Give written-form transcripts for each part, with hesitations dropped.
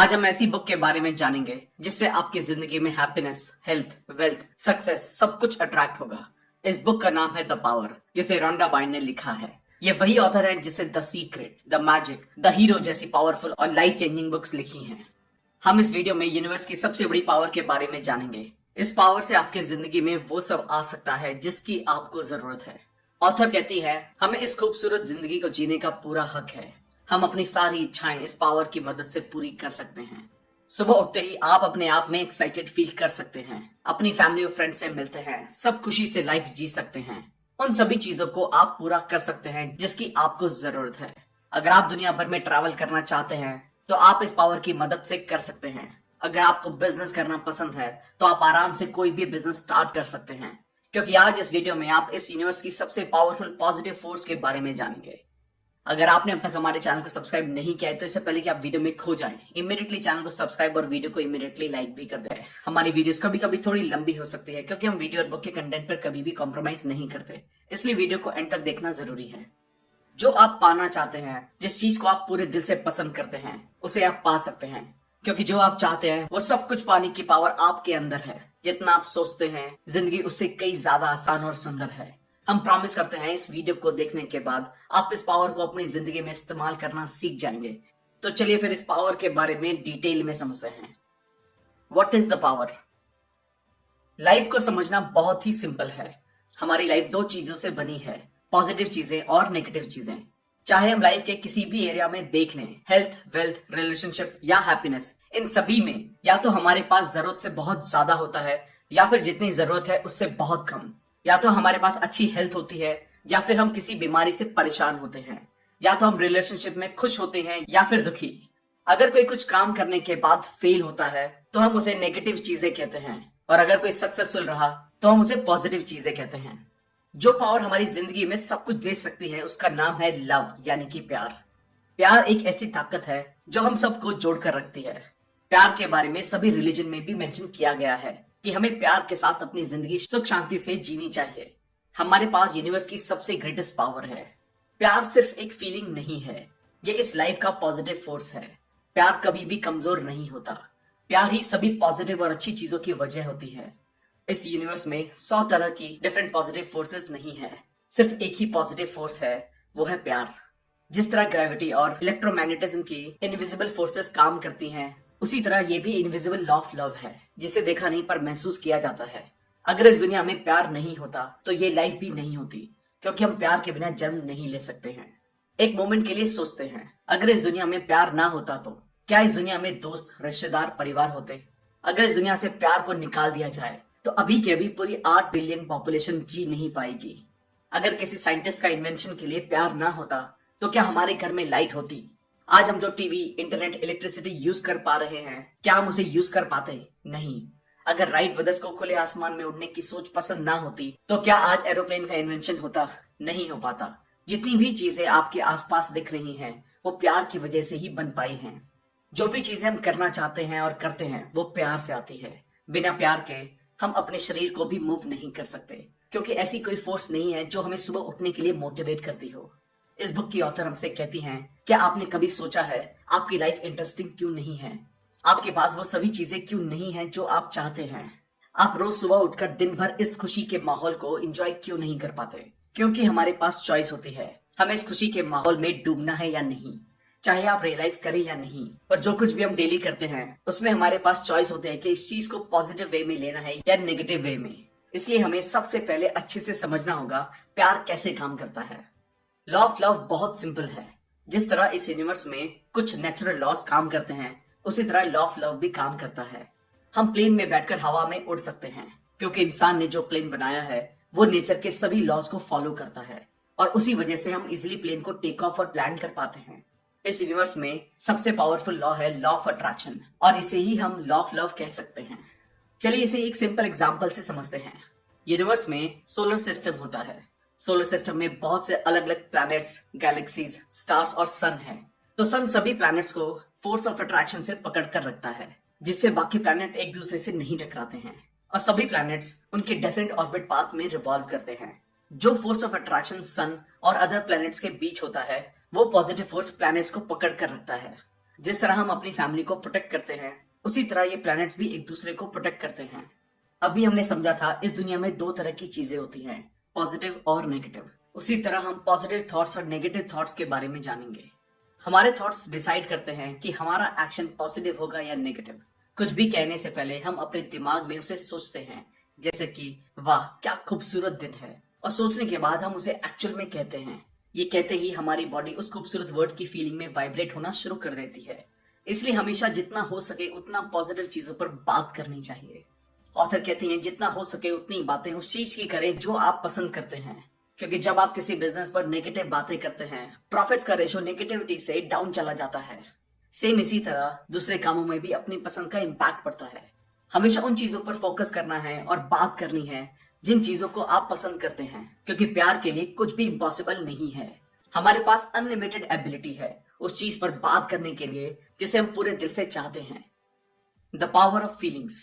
आज हम ऐसी बुक के बारे में जानेंगे जिससे आपकी जिंदगी में हैप्पीनेस, हेल्थ, वेल्थ, सक्सेस सब कुछ अट्रैक्ट होगा। इस बुक का नाम है द पावर, जिसे रोंडा बायर्न ने लिखा है। ये वही ऑथर है जिसने the secret, the magic, the hero जैसी पावरफुल और लाइफ चेंजिंग बुक्स लिखी हैं। हम इस वीडियो में यूनिवर्स की सबसे बड़ी पावर के बारे में जानेंगे। इस पावर से आपकी जिंदगी में वो सब आ सकता है जिसकी आपको जरूरत है। ऑथर कहती है, हमें इस खूबसूरत जिंदगी को जीने का पूरा हक है। हम अपनी सारी इच्छाएं इस पावर की मदद से पूरी कर सकते हैं। सुबह उठते ही आप अपने आप में एक्साइटेड फील कर सकते हैं, अपनी फैमिली और फ्रेंड से मिलते हैं, सब खुशी से लाइफ जी सकते हैं। उन सभी चीजों को आप पूरा कर सकते हैं जिसकी आपको जरूरत है। अगर आप दुनिया भर में ट्रैवल करना चाहते हैं तो आप इस पावर की मदद से कर सकते हैं। अगर आपको बिजनेस करना पसंद है तो आप आराम से कोई भी बिजनेस स्टार्ट कर सकते हैं, क्योंकि आज इस वीडियो में आप इस यूनिवर्स की सबसे पावरफुल पॉजिटिव फोर्स के बारे में जानेंगे। अगर आपने अब तक हमारे चैनल को सब्सक्राइब नहीं किया है तो इससे पहले कि आप वीडियो में खो जाएं, इमीडिएटली चैनल को सब्सक्राइब और वीडियो को इमीडिएटली लाइक भी कर दें। हमारी वीडियोस कभी कभी थोड़ी लंबी हो सकती है क्योंकि हम वीडियो और बुक के कंटेंट पर कभी भी कॉम्प्रोमाइज नहीं करते, इसलिए वीडियो को एंड तक देखना जरूरी है। जो आप पाना चाहते हैं, जिस चीज को आप पूरे दिल से पसंद करते हैं, उसे आप पा सकते हैं, क्योंकि जो आप चाहते हैं वो सब कुछ पाने की पावर आपके अंदर है। जितना आप सोचते हैं जिंदगी उससे कई ज्यादा आसान और सुंदर है। हम प्रॉमिस करते हैं इस वीडियो को देखने के बाद आप इस पावर को अपनी जिंदगी में इस्तेमाल करना सीख जाएंगे। तो चलिए फिर इस पावर के बारे में डिटेल में समझते हैं। What is the power? Life को समझना बहुत ही सिंपल है। हमारी लाइफ दो चीजों से बनी है, पॉजिटिव चीजें और नेगेटिव चीजें। चाहे हम लाइफ के किसी भी एरिया में देख लें, हेल्थ, वेल्थ, रिलेशनशिप या हैप्पीनेस, इन सभी में या तो हमारे पास जरूरत से बहुत ज्यादा होता है या फिर जितनी जरूरत है उससे बहुत कम। या तो हमारे पास अच्छी हेल्थ होती है या फिर हम किसी बीमारी से परेशान होते हैं। या तो हम रिलेशनशिप में खुश होते हैं या फिर दुखी। अगर कोई कुछ काम करने के बाद फेल होता है तो हम उसे नेगेटिव चीजें कहते हैं, और अगर कोई सक्सेसफुल रहा तो हम उसे पॉजिटिव चीजें कहते हैं। जो पावर हमारी जिंदगी में सब कुछ दे सकती है उसका नाम है लव, यानी कि प्यार। प्यार एक ऐसी ताकत है जो हम सबको जोड़ कर रखती है। प्यार के बारे में सभी रिलीजन में भी मेंशन किया गया है कि हमें प्यार के साथ अपनी जिंदगी सुख शांति से जीनी चाहिए। हमारे पास यूनिवर्स की सबसे ग्रेटेस्ट पावर है। प्यार सिर्फ एक फीलिंग नहीं है, ये इस लाइफ का पॉजिटिव फोर्स है। प्यार कभी भी कमजोर नहीं होता। प्यार ही सभी पॉजिटिव और अच्छी चीजों की वजह होती है। इस यूनिवर्स में 100 तरह की डिफरेंट पॉजिटिव फोर्सेस नहीं है, सिर्फ एक ही पॉजिटिव फोर्स है, वो है प्यार। जिस तरह ग्रेविटी और इलेक्ट्रोमैग्नेटिज्म की इनविजिबल फोर्सेस काम करती हैं, उसी तरह ये भी इनविजिबल लॉ ऑफ लव है, जिसे देखा नहीं पर महसूस किया जाता है। अगर इस दुनिया में प्यार नहीं होता तो ये लाइफ भी नहीं होती, क्योंकि हम प्यार के बिना जन्म नहीं ले सकते हैं। एक मोमेंट के लिए सोचते हैं, अगर इस दुनिया में प्यार ना होता तो क्या इस दुनिया में दोस्त, रिश्तेदार, परिवार होते? अगर इस दुनिया से प्यार को निकाल दिया जाए तो अभी के अभी पूरी 8 बिलियन पॉपुलेशन जी नहीं पाएगी। अगर किसी साइंटिस्ट का इन्वेंशन के लिए प्यार ना होता तो क्या हमारे घर में लाइट होती? आज हम जो टीवी, इंटरनेट, इलेक्ट्रिसिटी यूज कर पा रहे हैं, क्या हम उसे यूज कर पाते? नहीं। अगर राइट ब्रदर्स को खुले आसमान में उड़ने की सोच पसंद ना होती तो क्या आज एरोप्लेन का इन्वेंशन होता? नहीं हो पाता। जितनी भी चीजें आपके आसपास दिख रही हैं वो प्यार की वजह से ही बन पाई हैं। जो भी चीजें हम करना चाहते हैं और करते हैं वो प्यार से आती है। बिना प्यार के हम अपने शरीर को भी मूव नहीं कर सकते, क्योंकि ऐसी कोई फोर्स नहीं है जो हमें सुबह उठने के लिए मोटिवेट करती हो। इस बुक की ऑथर हमसे कहती हैं, क्या आपने कभी सोचा है आपकी लाइफ इंटरेस्टिंग क्यों नहीं है? आपके पास वो सभी चीजें क्यों नहीं है जो आप चाहते हैं? आप रोज सुबह उठकर दिन भर इस खुशी के माहौल को एंजॉय क्यों नहीं कर पाते? क्योंकि हमारे पास चॉइस होती है, हमें इस खुशी के माहौल में डूबना है या नहीं, चाहे आप रियलाइज करें या नहीं। पर जो कुछ भी हम डेली करते हैं उसमें हमारे पास चॉइस होते हैं कि इस चीज को पॉजिटिव वे में लेना है या नेगेटिव वे में। इसलिए हमें सबसे पहले अच्छे से समझना होगा प्यार कैसे काम करता है। लॉ ऑफ लव बहुत सिंपल है। जिस तरह इस यूनिवर्स में कुछ नेचुरल लॉज काम करते हैं, उसी तरह लॉ ऑफ लव भी काम करता है। हम प्लेन में बैठकर हवा में उड़ सकते हैं, क्योंकि इंसान ने जो प्लेन बनाया है वो नेचर के सभी लॉज को फॉलो करता है, और उसी वजह से हम इजिली प्लेन को टेक ऑफ और लैंड कर पाते हैं। इस यूनिवर्स में सबसे पावरफुल लॉ है लॉ ऑफ अट्रैक्शन, और इसे ही हम लॉ ऑफ लव कह सकते हैं। चलिए इसे एक सिंपल एग्जांपल से समझते हैं। यूनिवर्स में सोलर सिस्टम होता है। सोलर सिस्टम में बहुत से अलग अलग प्लैनेट्स, गैलेक्सीज, स्टार्स और सन है। तो सन सभी प्लैनेट्स को फोर्स ऑफ अट्रैक्शन से पकड़ कर रखता है, जिससे बाकी प्लैनेट एक दूसरे से नहीं टकराते हैं, और सभी प्लैनेट्स उनके डेफिनेट ऑर्बिट पाथ में रिवॉल्व करते हैं। जो फोर्स ऑफ अट्रैक्शन सन और अदर प्लैनेट्स के बीच होता है वो पॉजिटिव फोर्स प्लैनेट्स को पकड़ कर रखता है। जिस तरह हम अपनी फैमिली को प्रोटेक्ट करते हैं, उसी तरह ये प्लैनेट्स भी एक दूसरे को प्रोटेक्ट करते हैं। अभी हमने समझा था इस दुनिया में दो तरह की चीजें होती हैं, पॉजिटिव और नेगेटिव। उसी तरह हम पॉजिटिव थॉट्स और नेगेटिव थॉट्स के बारे में जानेंगे। हमारे थॉट्स डिसाइड करते हैं कि हमारा एक्शन पॉजिटिव होगा या नेगेटिव। कुछ भी कहने से पहले हम अपने दिमाग में उसे सोचते हैं, जैसे कि वाह क्या खूबसूरत दिन है, और सोचने के बाद हम उसे एक्चुअल में कहते हैं। ये कहते ही हमारी बॉडी उस खूबसूरत वर्ड की फीलिंग में वाइब्रेट होना शुरू कर देती है। इसलिए हमेशा जितना हो सके उतना पॉजिटिव चीजों पर बात करनी चाहिए। ऑथर कहती हैं जितना हो सके उतनी बातें उस चीज की करें जो आप पसंद करते हैं, क्योंकि जब आप किसी बिजनेस पर नेगेटिव बातें करते हैं, प्रॉफिट्स का रेशो नेगेटिविटी से डाउन चला जाता है। सेम इसी तरह दूसरे कामों में भी अपनी पसंद का इम्पैक्ट पड़ता है। हमेशा उन चीजों पर फोकस करना है और बात करनी है जिन चीजों को आप पसंद करते हैं, क्योंकि प्यार के लिए कुछ भी इम्पॉसिबल नहीं है। हमारे पास अनलिमिटेड एबिलिटी है उस चीज पर बात करने के लिए जिसे हम पूरे दिल से चाहते हैं। The power of feelings.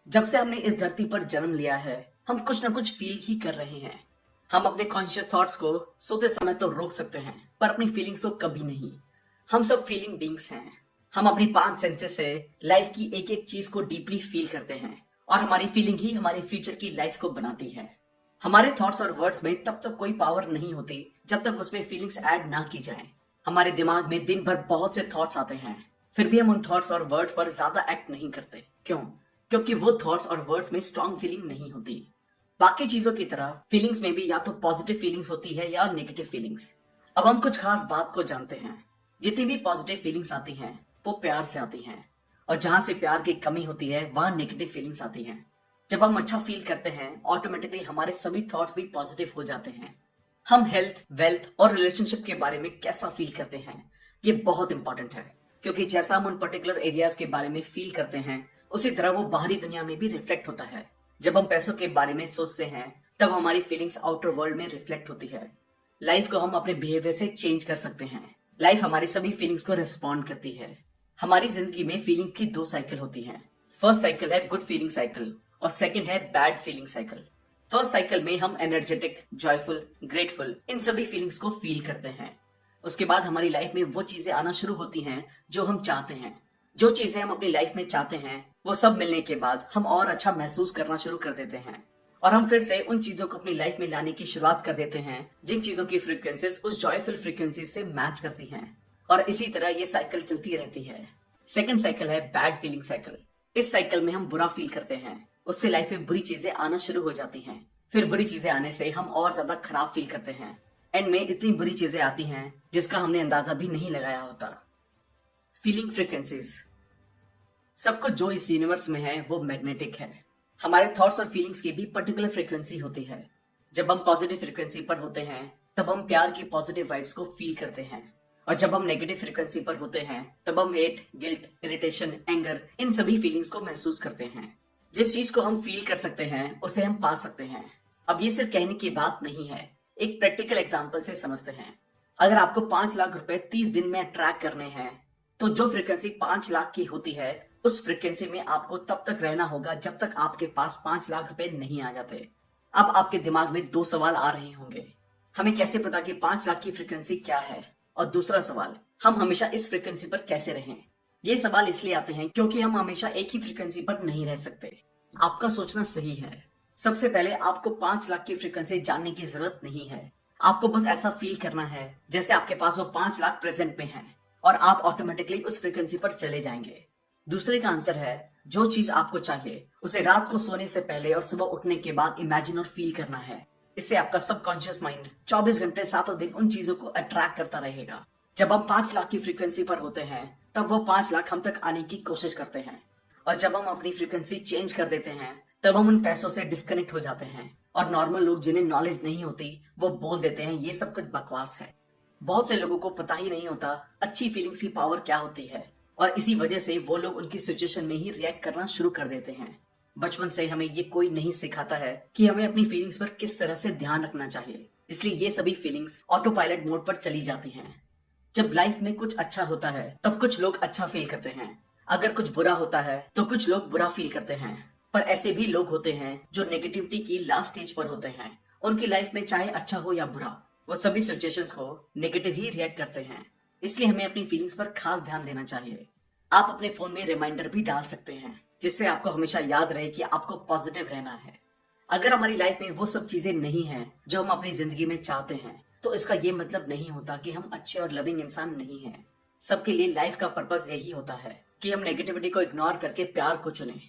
जब से हमने इस धरती पर जन्म लिया है, हम कुछ ना कुछ फील ही कर रहे हैं। हम अपने कॉन्शियस थॉट्स को सोते समय तो रोक सकते हैं, पर अपनी फीलिंग्स को कभी नहीं। हम सब फीलिंग बींग्स हैं। हम अपनी 5 सेंसेस से लाइफ की एक एक चीज को डीपली फील करते हैं, और हमारी फीलिंग ही हमारी फ्यूचर की लाइफ को बनाती है। हमारे थॉट्स और वर्ड्स में तब तक कोई पावर नहीं होती जब तक उसमें फीलिंग्स ऐड ना की जाए। हमारे दिमाग में दिन भर बहुत से थॉट्स आते हैं, फिर भी हम उन थॉट्स और वर्ड्स पर ज्यादा एक्ट नहीं करते। क्यों? क्योंकि वो थॉट्स और वर्ड्स में स्ट्रॉन्ग फीलिंग नहीं होती। बाकी चीजों की तरह फीलिंग्स में भी या तो पॉजिटिव फीलिंग्स होती है या नेगेटिव फीलिंग्स। अब हम कुछ खास बात को जानते हैं। जितनी भी पॉजिटिव फीलिंग्स आती हैं वो प्यार से आती हैं, और जहां से प्यार की कमी होती है वहां नेगेटिव फीलिंग्स आती हैं। जब हम अच्छा फील करते हैं, ऑटोमेटिकली हमारे सभी थॉट्स भी पॉजिटिव हो जाते हैं। हम हेल्थ, वेल्थ और रिलेशनशिप के बारे में कैसा फील करते हैं, ये बहुत इंपॉर्टेंट है, क्योंकि जैसा हम उन पर्टिकुलर एरियाज के बारे में फील करते हैं, उसी तरह वो बाहरी दुनिया में भी रिफ्लेक्ट होता है। जब हम पैसों के बारे में सोचते हैं, तब हमारी फीलिंग्स आउटर वर्ल्ड में रिफ्लेक्ट होती है। लाइफ को हम अपने बिहेवियर से चेंज कर सकते हैं। लाइफ हमारी सभी फीलिंग्स को रिस्पॉन्ड करती है। हमारी जिंदगी में फीलिंग की 2 साइकिल होती हैं। फर्स्ट साइकिल है गुड फीलिंग साइकिल, और सेकंड है bad feeling cycle. First cycle में हम एनर्जेटिक, जॉयफुल, ग्रेटफुल इन सभी फीलिंग्स को फील करते हैं। उसके बाद हमारी लाइफ में वो चीजें आना शुरू होती हैं जो हम चाहते हैं। जो चीजें हम अपनी लाइफ में चाहते हैं, वो सब मिलने के बाद हम और अच्छा महसूस करना शुरू कर देते हैं, और हम फिर से उन चीजों को अपनी लाइफ में लाने की शुरुआत कर देते हैं जिन चीजों की फ्रीक्वेंसीज उस जॉयफुल फ्रीक्वेंसी से मैच करती हैं, और इसी तरह ये साइकिल चलती रहती है। सेकंड साइकिल है बैड फीलिंग साइकिल। इस साइकिल में हम बुरा फील करते हैं, उससे लाइफ में बुरी चीजें आना शुरू हो जाती हैं। फिर बुरी चीजें आने से हम और ज्यादा खराब फील करते हैं। एंड में इतनी बुरी चीजें आती हैं जिसका हमने अंदाजा भी नहीं लगाया होता। Feeling frequencies. सब कुछ जो इस यूनिवर्स में है वो मैग्नेटिक है। हमारे थॉट्स और फीलिंग्स की भी पर्टिकुलर फ्रीक्वेंसी होती है। जब हम पॉजिटिव फ्रीक्वेंसी पर होते हैं, तब हम प्यार की पॉजिटिव वाइब्स को फील करते हैं, और जब हम नेगेटिव फ्रीक्वेंसी पर होते हैं, तब हम hate, guilt, irritation, anger in सभी फीलिंग्स को महसूस करते हैं। जिस चीज को हम फील कर सकते हैं उसे हम पा सकते हैं। अब ये सिर्फ कहने की बात नहीं है, एक प्रैक्टिकल एग्जांपल से समझते हैं। अगर आपको 5 लाख रुपए 30 दिन में अट्रैक्ट करने हैं, तो जो फ्रीक्वेंसी 5 लाख की होती है, उस फ्रीक्वेंसी में आपको तब तक रहना होगा जब तक आपके पास 5 लाख रुपए नहीं आ जाते। अब आपके दिमाग में 2 सवाल आ रहे होंगे। हमें कैसे पता कि 5 लाख की फ्रीक्वेंसी क्या है? और दूसरा सवाल, हम हमेशा इस फ्रीक्वेंसी पर कैसे रहें? ये सवाल इसलिए आते हैं क्योंकि हम हमेशा एक ही फ्रीक्वेंसी पर नहीं रह सकते। आपका सोचना सही है। सबसे पहले आपको 5 लाख की फ्रीक्वेंसी जानने की जरूरत नहीं है। आपको बस ऐसा फील करना है जैसे आपके पास वो 5 लाख प्रेजेंट में है, और आप ऑटोमेटिकली उस फ्रीक्वेंसी पर चले जाएंगे। दूसरे का आंसर है, जो चीज आपको चाहिए उसे रात को सोने से पहले और सुबह उठने के बाद इमेजिन और फील करना है। इससे आपका सबकॉन्शियस माइंड 24 घंटे 7 दिन उन चीजों को अट्रैक्ट करता रहेगा। जब हम 5 लाख की फ्रीक्वेंसी पर होते हैं, तब वो 5 लाख हम तक आने की कोशिश करते हैं, और जब हम अपनी फ्रीक्वेंसी चेंज कर देते हैं, तब हम उन पैसों से डिस्कनेक्ट हो जाते हैं। और नॉर्मल लोग जिन्हें नॉलेज नहीं होती, वो बोल देते हैं ये सब कुछ बकवास है। बहुत से लोगों को पता ही नहीं होता अच्छी फीलिंग्स की पावर क्या होती है, और इसी वजह से वो लोग उनकी सिचुएशन में ही रिएक्ट करना शुरू कर देते हैं। बचपन से हमें ये कोई नहीं सिखाता है कि हमें अपनी फीलिंग्स पर किस तरह से ध्यान रखना चाहिए, इसलिए ये सभी फीलिंग्स ऑटो पायलट मोड पर चली जाती हैं। जब लाइफ में कुछ अच्छा होता है, तब कुछ लोग अच्छा फील करते हैं। अगर कुछ बुरा होता है, तो कुछ लोग बुरा फील करते हैं। पर ऐसे भी लोग होते हैं जो नेगेटिविटी की लास्ट स्टेज पर होते हैं। उनकी लाइफ में चाहे अच्छा हो या बुरा, वो सभी सिचुएशंस को नेगेटिव ही रिएक्ट करते हैं। इसलिए हमें अपनी फीलिंग्स पर खास ध्यान देना चाहिए। आप अपने फोन में रिमाइंडर भी डाल सकते हैं जिससे आपको हमेशा याद रहे कि आपको पॉजिटिव रहना है। अगर हमारी लाइफ में वो सब चीजें नहीं है जो हम अपनी जिंदगी में चाहते हैं, तो इसका ये मतलब नहीं होता कि हम अच्छे और लविंग इंसान नहीं हैं। सबके लिए लाइफ का पर्पस यही होता है कि हम नेगेटिविटी को इग्नोर करके प्यार को चुने।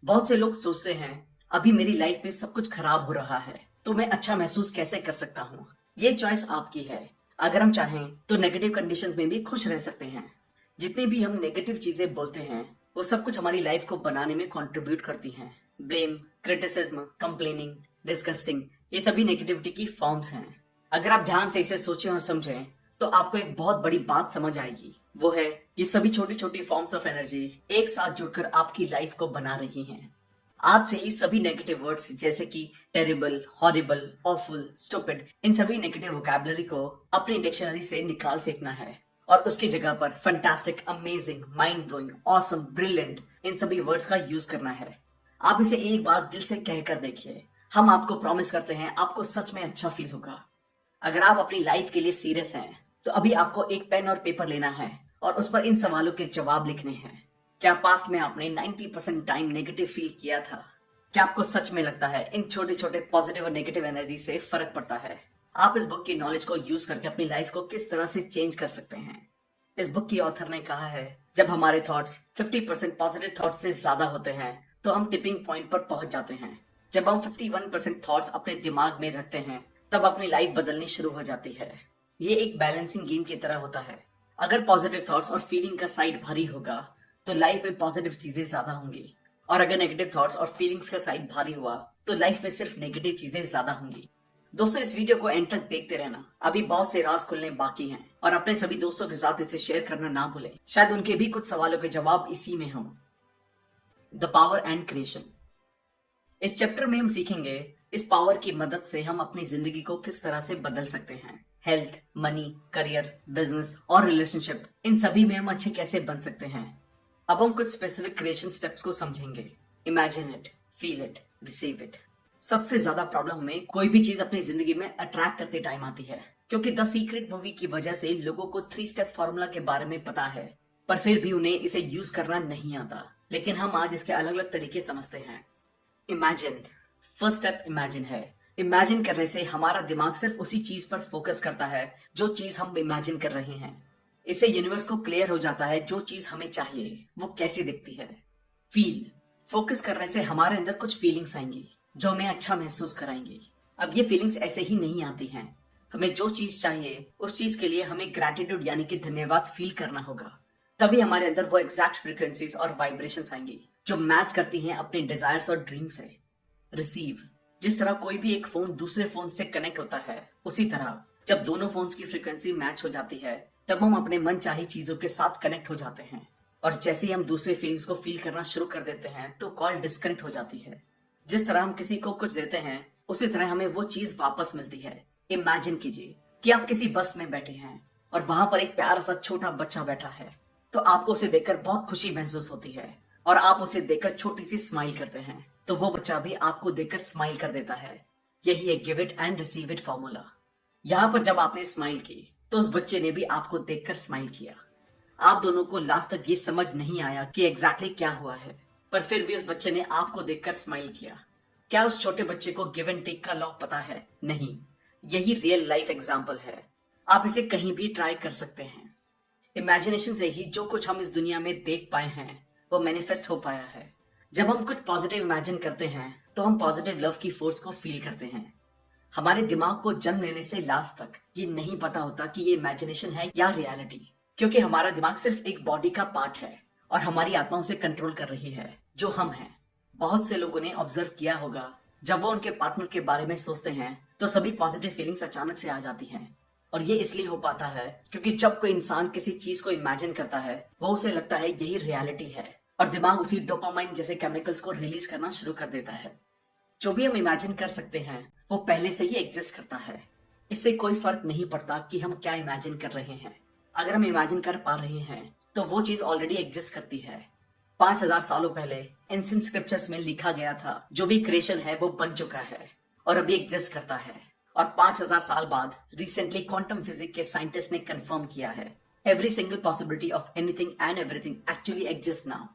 बहुत से लोग सोचते हैं अभी मेरी लाइफ में सब कुछ खराब हो रहा है तो मैं अच्छा महसूस कैसे कर सकता हूँ। ये चॉइस आपकी है। अगर हम चाहें तो नेगेटिव कंडीशन में भी खुश रह सकते हैं। जितनी भी हम नेगेटिव चीजें बोलते हैं वो सब कुछ हमारी लाइफ को बनाने में कंट्रीब्यूट करती हैं। ब्लेम, क्रिटिसिज्म, कंप्लेनिंग, डिस्गस्टिंग, ये सभी नेगेटिविटी की फॉर्म्स हैं। अगर आप ध्यान से इसे सोचें और समझें तो आपको एक बहुत बड़ी बात समझ आएगी। वो है ये सभी छोटी छोटी फॉर्म्स ऑफ एनर्जी एक साथ जुड़कर आपकी लाइफ को बना रही हैं। आज से ही सभी नेगेटिव वर्ड्स जैसे कि टेरिबल, हॉरिबल, ऑफुल, स्टूपिड, इन सभी नेगेटिव वोकैबुलरी को अपनी डिक्शनरी से निकाल फेंकना है और उसकी जगह पर fantastic, amazing, mind blowing, awesome, brilliant, इन सभी वर्ड्स का यूज करना है। आप इसे एक बार दिल से कहकर देखिए। हम आपको प्रॉमिस करते हैं आपको सच में अच्छा फील होगा। अगर आप अपनी लाइफ के लिए सीरियस हैं तो अभी आपको एक पेन और पेपर लेना है और उस पर इन सवालों के जवाब लिखने हैं। क्या पास्ट में आपने 90% टाइम नेगेटिव फील किया था? क्या आपको सच में लगता है इन छोटे छोटे पॉजिटिव और नेगेटिव एनर्जी से फर्क पड़ता है? आप इस बुक की नॉलेज को यूज करके अपनी लाइफ को किस तरह से चेंज कर सकते हैं। इस बुक की ऑथर ने कहा है जब हमारे थॉट्स 50% पॉजिटिव थॉट्स से ज्यादा होते हैं तो हम टिपिंग पॉइंट पर पहुंच जाते हैं। जब हम 51% थॉट्स अपने दिमाग में रखते हैं तब अपनी लाइफ बदलनी शुरू हो जाती है। ये एक बैलेंसिंग गेम की तरह होता है। अगर पॉजिटिव थॉट्स और फीलिंग का साइड भारी होगा तो लाइफ में पॉजिटिव चीजें ज्यादा होंगी, और अगर नेगेटिव थॉट्स और फीलिंग्स का साइड भारी हुआ तो लाइफ में सिर्फ नेगेटिव चीजें ज्यादा होंगी। दोस्तों, इस वीडियो को एंड तक देखते रहना। अभी बहुत से राज खुलने बाकी हैं और अपने सभी दोस्तों के साथ इसे शेयर करना ना भूलें। शायद उनके भी कुछ सवालों के जवाब इसी में हों। The power and creation. इस चैप्टर में हम सीखेंगे इस पावर की मदद से हम अपनी जिंदगी को किस तरह से बदल सकते हैं। हेल्थ, मनी, करियर, बिजनेस और रिलेशनशिप, इन सभी में हम अच्छे कैसे बन सकते हैं। अब हम कुछ स्पेसिफिक क्रिएशन स्टेप्स को समझेंगे। Imagine it, feel it, receive it. सबसे ज्यादा प्रॉब्लम में कोई भी चीज अपनी जिंदगी में अट्रैक्ट करते टाइम आती है, क्योंकि द सीक्रेट मूवी की वजह से लोगों को 3 स्टेप फॉर्मूला के बारे में पता है, पर फिर भी उन्हें इसे यूज करना नहीं आता। लेकिन हम आज इसके अलग अलग तरीके समझते हैं। इमेजिन। फर्स्ट स्टेप इमेजिन है। इमेजिन करने से हमारा दिमाग सिर्फ उसी चीज पर फोकस करता है जो चीज हम इमेजिन कर रहे हैं। इससे यूनिवर्स को क्लियर हो जाता है जो चीज हमें चाहिए वो कैसी दिखती है। फील। फोकस करने से हमारे अंदर कुछ फीलिंग्स आएंगी जो हमें अच्छा महसूस कराएंगी। अब ये फीलिंग्स ऐसे ही नहीं आती हैं। हमें जो चीज चाहिए उस चीज के लिए हमें ग्रैटिट्यूड यानी कि धन्यवाद फील करना होगा। तभी हमारे अंदर वो एग्जैक्ट फ्रीक्वेंसीज और वाइब्रेशंस आएंगी जो मैच करती हैं अपने डिजायर्स और ड्रीम से। रिसीव। जिस तरह कोई भी एक फोन दूसरे फोन से कनेक्ट होता है, उसी तरह जब दोनों फोन्स की फ्रीक्वेंसी मैच हो जाती है तब हम अपने मन चाही चीजों के साथ कनेक्ट हो जाते हैं। और जैसे ही हम दूसरे फीलिंग्स को फील करना शुरू कर देते हैं तो कॉल डिस्कनेक्ट हो जाती है। जिस तरह हम किसी को कुछ देते हैं उसी तरह हमें वो चीज वापस मिलती है। इमेजिन कीजिए कि आप किसी बस में बैठे हैं और वहां पर एक प्यारा सा छोटा बच्चा बैठा है, तो आपको उसे देखकर बहुत खुशी महसूस होती है और आप उसे देखकर छोटी सी स्माइल करते हैं, तो वो बच्चा भी आपको देखकर स्माइल कर देता है। यही है give it and receive it formula. यहाँ पर जब आपने स्माइल की तो उस बच्चे ने भी आपको देखकर स्माइल किया। आप दोनों को लास्ट तक ये समझ नहीं आया कि एग्जैक्टली क्या हुआ है, पर फिर भी उस बच्चे ने आपको देखकर स्माइल किया। क्या उस छोटे बच्चे को गिव एंड टेक का लॉ पता है? नहीं। यही रियल लाइफ एग्जाम्पल है। आप इसे कहीं भी ट्राई कर सकते हैं। इमेजिनेशन से ही जो कुछ हम इस दुनिया में देख पाए हैं वो मैनिफेस्ट हो पाया है। जब हम कुछ पॉजिटिव इमेजिन करते हैं तो हम पॉजिटिव लव की फोर्स को फील करते हैं। हमारे दिमाग को जन्म लेने से लास्ट तक ये नहीं पता होता कि ये इमेजिनेशन है या रियलिटी, क्योंकि हमारा दिमाग सिर्फ एक बॉडी का पार्ट है और हमारी आत्मा उसे कंट्रोल कर रही है जो हम हैं। बहुत से लोगों ने ऑब्जर्व किया होगा जब वो उनके पार्टनर के बारे में सोचते हैं तो सभी पॉजिटिव फीलिंग्स अचानक से आ जाती हैं। और ये इसलिए हो पाता है क्योंकि जब कोई इंसान किसी चीज को इमेजिन करता है वो उसे लगता है यही रियलिटी है और दिमाग उसी डोपामाइन जैसे केमिकल्स को रिलीज करना शुरू कर देता है। जो भी हम इमेजिन कर सकते हैं वो पहले से ही एग्जिस्ट करता है। इससे कोई फर्क नहीं पड़ता कि हम क्या इमेजिन कर रहे हैं। अगर हम इमेजिन कर पा रहे हैं तो वो चीज ऑलरेडी एग्जिस्ट करती है। 5000 सालों पहले एंशिएंट स्क्रिप्चर्स में लिखा गया था जो भी क्रिएशन है वो बन चुका है और अभी एग्जिस्ट करता है। और 5000 साल बाद रिसेंटली क्वांटम फिजिक्स के साइंटिस्ट ने कंफर्म किया है every single possibility of anything and everything actually exist now.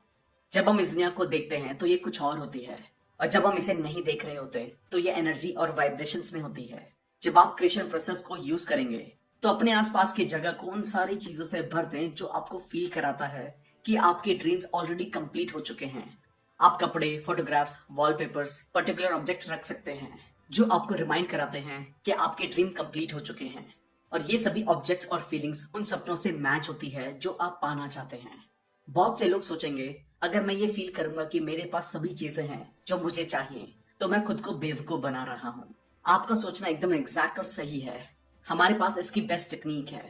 जब हम इस दुनिया को देखते हैं तो ये कुछ और होती है, और जब हम इसे नहीं देख रहे होते तो ये एनर्जी और वाइब्रेशंस में होती है। जब आप क्रिएशन प्रोसेस को यूज करेंगे तो अपने आसपास की जगह को उन सारी चीजों से भर दें जो आपको फील कराता है कि आपके ड्रीम्स ऑलरेडी कंप्लीट हो चुके हैं। आप कपड़े, फोटोग्राफ्स, वॉलपेपर्स, पर्टिकुलर ऑब्जेक्ट रख सकते हैं जो आपको रिमाइंड कराते हैं कि आपके ड्रीम कंप्लीट हो चुके हैं। और ये सभी ऑब्जेक्ट्स और फीलिंग्स उन सपनों से मैच होती है जो आप पाना चाहते हैं। बहुत से लोग सोचेंगे, अगर मैं ये फील करूंगा कि मेरे पास सभी चीजें हैं जो मुझे चाहिए तो मैं खुद को बेवकूफ बना रहा हूँ। आपका सोचना एकदम एग्जैक्ट और सही है। हमारे पास इसकी बेस्ट टेक्निक है।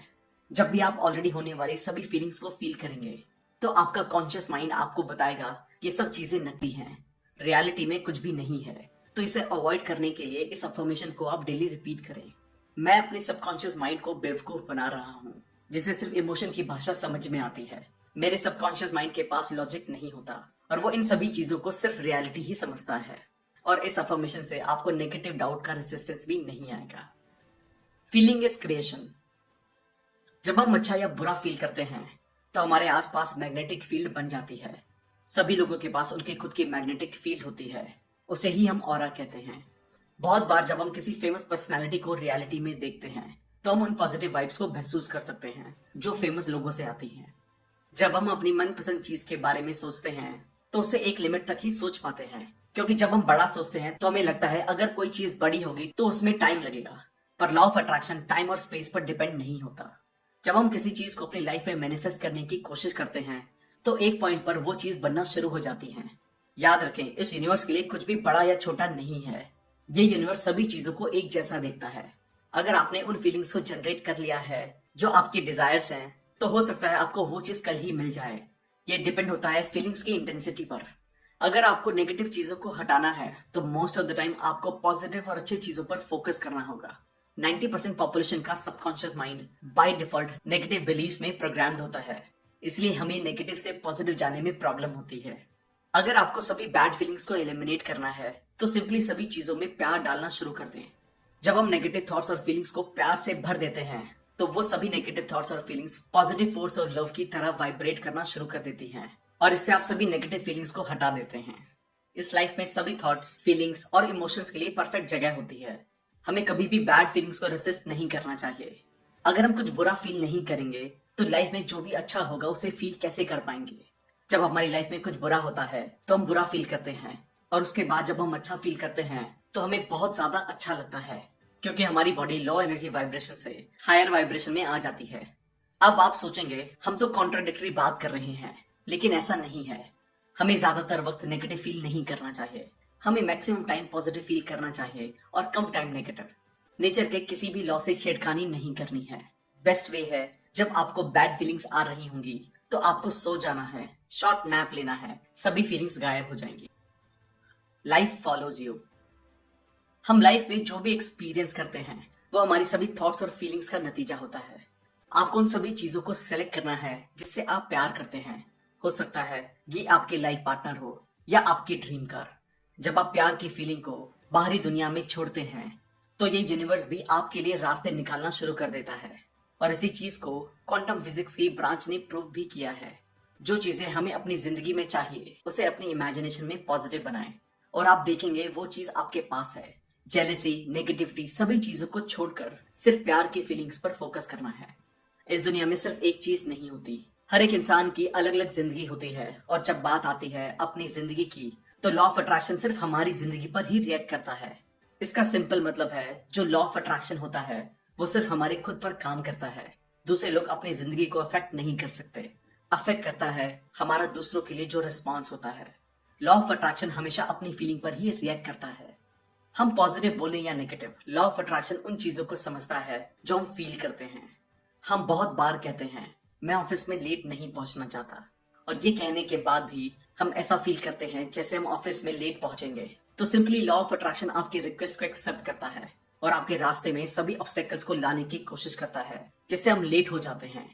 जब भी आप ऑलरेडी होने वाली सभी फीलिंग्स को फील करेंगे तो आपका कॉन्शियस माइंड आपको बताएगा ये सब चीजें नकली हैं, रियलिटी में कुछ भी नहीं है। तो इसे अवॉइड करने के लिए इस अफर्मेशन को आप डेली रिपीट करें। मैं अपने सबकॉन्शियस माइंड को बेवकूफ बना रहा हूँ, जिसे सिर्फ इमोशन की भाषा समझ में आती है। मेरे सबकॉन्शियस माइंड के पास लॉजिक नहीं होता और वो इन सभी चीजों को सिर्फ रियलिटी ही समझता है। और इस अफर्मेशन से आपको नेगेटिव डाउट का रेजिस्टेंस भी नहीं आएगा। Feeling is creation. जब हम अच्छा या बुरा फील करते हैं तो हमारे आसपास मैग्नेटिक फील्ड बन जाती है। सभी लोगों के पास उनकी खुद की मैग्नेटिक फील्ड होती है, उसे ही हम ऑरा कहते हैं। बहुत बार जब हम किसी फेमस पर्सनालिटी को रियलिटी में देखते हैं तो हम उन पॉजिटिव वाइब्स को महसूस कर सकते हैं जो फेमस लोगों से आती हैं। जब हम अपनी मनपसंद चीज के बारे में सोचते हैं तो उसे एक लिमिट तक ही सोच पाते हैं, क्योंकि जब हम बड़ा सोचते हैं तो हमें लगता है अगर कोई चीज बड़ी होगी तो उसमें टाइम लगेगा। पर लॉ ऑफ अट्रैक्शन टाइम और स्पेस पर डिपेंड नहीं होता। जब हम किसी चीज को अपनी लाइफ में मैनिफेस्ट करने की कोशिश करते हैं तो एक पॉइंट पर वो चीज बनना शुरू हो जाती है। याद रखें, इस यूनिवर्स के लिए कुछ भी बड़ा या छोटा नहीं है। ये यूनिवर्स सभी चीजों को एक जैसा देखता है। अगर आपने उन फीलिंग्स को जनरेट कर लिया है जो आपकी डिजायर्स हैं तो हो सकता है आपको वो चीज कल ही मिल जाए। ये डिपेंड होता है फीलिंग्स की इंटेंसिटी पर। अगर आपको नेगेटिव चीजों को हटाना है तो मोस्ट ऑफ द टाइम आपको पॉजिटिव और अच्छी चीजों पर फोकस करना होगा। 90% पॉपुलेशन का subconscious mind by default negative beliefs में प्रोग्राम्ड होता है, इसलिए हमें नेगेटिव से पॉजिटिव जाने में प्रॉब्लम होती है। अगर आपको सभी बैड फीलिंग्स को एलिमिनेट करना है तो सिंपली सभी चीजों में प्यार डालना शुरू कर दें। जब हम नेगेटिव थॉट्स और फीलिंग्स को प्यार से भर देते हैं तो वो सभी नेगेटिव थॉट्स और फीलिंग्स पॉजिटिव फोर्स और लव की तरह वाइब्रेट करना शुरू कर देती हैं, और इससे आप सभी नेगेटिव फीलिंग्स को हटा देते हैं। इस लाइफ में सभी थॉट्स, फीलिंग्स और इमोशंस के लिए परफेक्ट जगह होती है। हमें कभी भी बैड फीलिंग्स को रेसिस्ट नहीं करना चाहिए। अगर हम कुछ बुरा फील नहीं करेंगे तो लाइफ में जो भी अच्छा होगा उसे फील कैसे कर पाएंगे। जब हमारी लाइफ में कुछ बुरा होता है तो हम बुरा फील करते हैं, और उसके बाद जब हम अच्छा फील करते हैं तो हमें बहुत ज्यादा अच्छा लगता है, क्योंकि हमारी बॉडी लो एनर्जी वाइब्रेशन से हायर वाइब्रेशन में आ जाती है। अब आप सोचेंगे हम तो कॉन्ट्राडिक्टरी बात कर रहे हैं, लेकिन ऐसा नहीं है। हमें ज्यादातर वक्त नेगेटिव फील नहीं करना चाहिए। हमें मैक्सिमम टाइम पॉजिटिव फील करना चाहिए और कम टाइम नेगेटिव। नेचर के किसी भी लॉ से छेड़खानी नहीं करनी है। बेस्ट वे है, जब आपको बैड फीलिंग्स आ रही होंगी तो आपको सो जाना है, शॉर्ट नैप लेना है, सभी फीलिंग्स गायब हो जाएंगी। Life follows you. हम लाइफ में जो भी एक्सपीरियंस करते हैं वो हमारी सभी थॉट्स और फीलिंग्स का नतीजा होता है। आपको उन सभी चीजों को सेलेक्ट करना है जिससे आप प्यार करते हैं। हो सकता है ये आपके लाइफ पार्टनर हो या आपकी ड्रीम कार। जब आप प्यार की फीलिंग को बाहरी दुनिया में छोड़ते हैं तो ये यूनिवर्स भी आपके लिए रास्ते निकालना शुरू कर देता है। और इसी चीज को क्वांटम फिजिक्स की ब्रांच ने प्रूव भी किया है। जो चीजें हमें अपनी जिंदगी में चाहिए उसे अपनी इमेजिनेशन में पॉजिटिव बनाएं और आप देखेंगे वो चीज आपके पास है। जेलेसी, नेगेटिविटी, सभी चीजों को छोड़कर सिर्फ प्यार की फीलिंग्स पर फोकस करना है। इस दुनिया में सिर्फ एक चीज नहीं होती, हर एक इंसान की अलग अलग जिंदगी होती है। और जब बात आती है अपनी जिंदगी की तो लॉ ऑफ अट्रैक्शन सिर्फ हमारी जिंदगी पर ही रिएक्ट करता है। इसका सिंपल मतलब है, जो लॉ ऑफ अट्रैक्शन होता है वो सिर्फ हमारे खुद पर काम करता है। दूसरे लोग अपनी जिंदगी को अफेक्ट नहीं कर सकते। अफेक्ट करता है हमारा दूसरों के लिए जो रिस्पॉन्स होता है। लॉ ऑफ अट्रैक्शन हमेशा अपनी फीलिंग पर ही रिएक्ट करता है। हम पॉजिटिव बोले या नेगेटिव, लॉ ऑफ अट्रैक्शन उन चीजों को समझता है जो हम फील करते हैं। हम बहुत बार कहते हैं मैं ऑफिस में लेट नहीं पहुंचना चाहता, और ये कहने के बाद भी हम ऐसा फील करते हैं जैसे हम ऑफिस में लेट पहुंचेंगे। तो सिंपली लॉ ऑफ अट्रैक्शन आपकी रिक्वेस्ट को एक्सेप्ट करता है और आपके रास्ते में सभी ऑब्स्टेकल्स को लाने की कोशिश करता है जिससे हम लेट हो जाते हैं।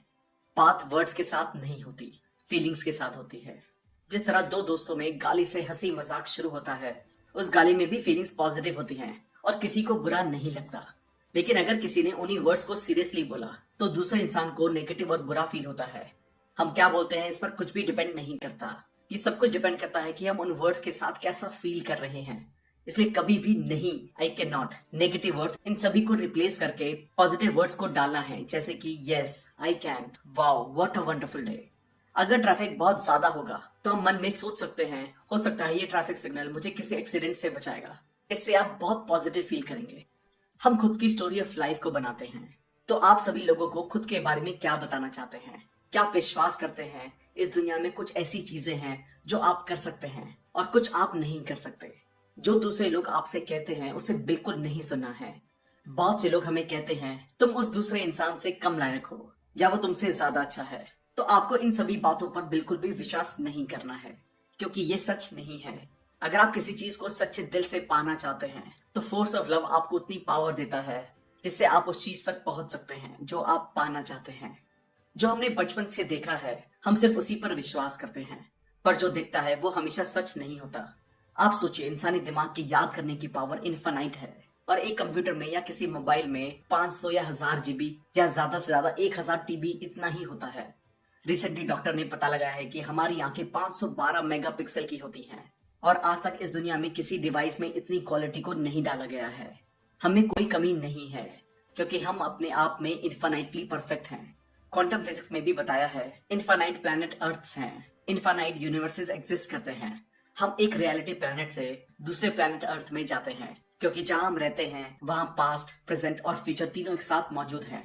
बात वर्ड्स के साथ नहीं होती, फीलिंग्स के साथ होती है। जिस तरह दो दोस्तों में गाली से हंसी मजाक शुरू होता है, उस गाली में भी फीलिंग्स पॉजिटिव होती हैं और किसी को बुरा नहीं लगता। लेकिन अगर किसी ने उन्हीं वर्ड्स को सीरियसली बोला तो दूसरे इंसान को नेगेटिव और बुरा फील होता है। हम क्या बोलते हैं इस पर कुछ भी डिपेंड नहीं करता। ये सब कुछ डिपेंड करता है कि हम उन वर्ड्स के साथ कैसा फील कर रहे हैं। इसलिए कभी भी नहीं, I can not, negative words, इन सभी को रिप्लेस करके पॉजिटिव वर्ड्स को डालना है, जैसे कि yes, I can, wow, what a wonderful day. अगर ट्रैफिक बहुत ज्यादा होगा तो हम मन में सोच सकते हैं, हो सकता है ये ट्रैफिक सिग्नल मुझे किसी एक्सीडेंट से बचाएगा। इससे आप बहुत पॉजिटिव फील करेंगे। हम खुद की स्टोरी ऑफ लाइफ को बनाते हैं। तो आप सभी लोगों को खुद के बारे में क्या बताना चाहते हैं? क्या आप विश्वास करते हैं इस दुनिया में कुछ ऐसी चीजें हैं जो आप कर सकते हैं और कुछ आप नहीं कर सकते? जो दूसरे लोग आपसे कहते हैं उसे बिल्कुल नहीं सुनना है। बहुत से लोग हमें कहते हैं तुम उस दूसरे इंसान से कम लायक हो या वो तुमसे ज्यादा अच्छा है। तो आपको इन सभी बातों पर बिल्कुल भी विश्वास नहीं करना है, क्योंकि ये सच नहीं है। अगर आप किसी चीज को सच्चे दिल से पाना चाहते हैं तो फोर्स ऑफ लव आपको उतनी पावर देता है जिससे आप उस चीज तक पहुंच सकते हैं जो आप पाना चाहते हैं। जो हमने बचपन से देखा है हम सिर्फ उसी पर विश्वास करते हैं, पर जो दिखता है वो हमेशा सच नहीं होता। आप सोचिए, इंसानी दिमाग की याद करने की पावर इनफाइनाइट है और एक कंप्यूटर में या किसी मोबाइल में 500 या 1000 GB या ज्यादा से ज्यादा 1000 TB इतना ही होता है। रिसेंटली डॉक्टर ने पता लगाया है कि हमारी आंखें 512 मेगापिक्सल की होती हैं और आज तक इस दुनिया में किसी डिवाइस में इतनी क्वालिटी को नहीं डाला गया है। हमें कोई कमी नहीं है क्योंकि हम अपने आप में इनफाइनाइटली परफेक्ट हैं। क्वांटम फिजिक्स में भी बताया है इनफाइनाइट प्लैनेट अर्थ्स हैं, इनफाइनाइट यूनिवर्सेस एग्जिस्ट करते हैं। हम एक रियलिटी प्लैनेट से दूसरे प्लैनेट अर्थ में जाते हैं क्योंकि जहां हम रहते हैं वहां पास्ट, प्रेजेंट और फ्यूचर तीनों एक साथ मौजूद हैं।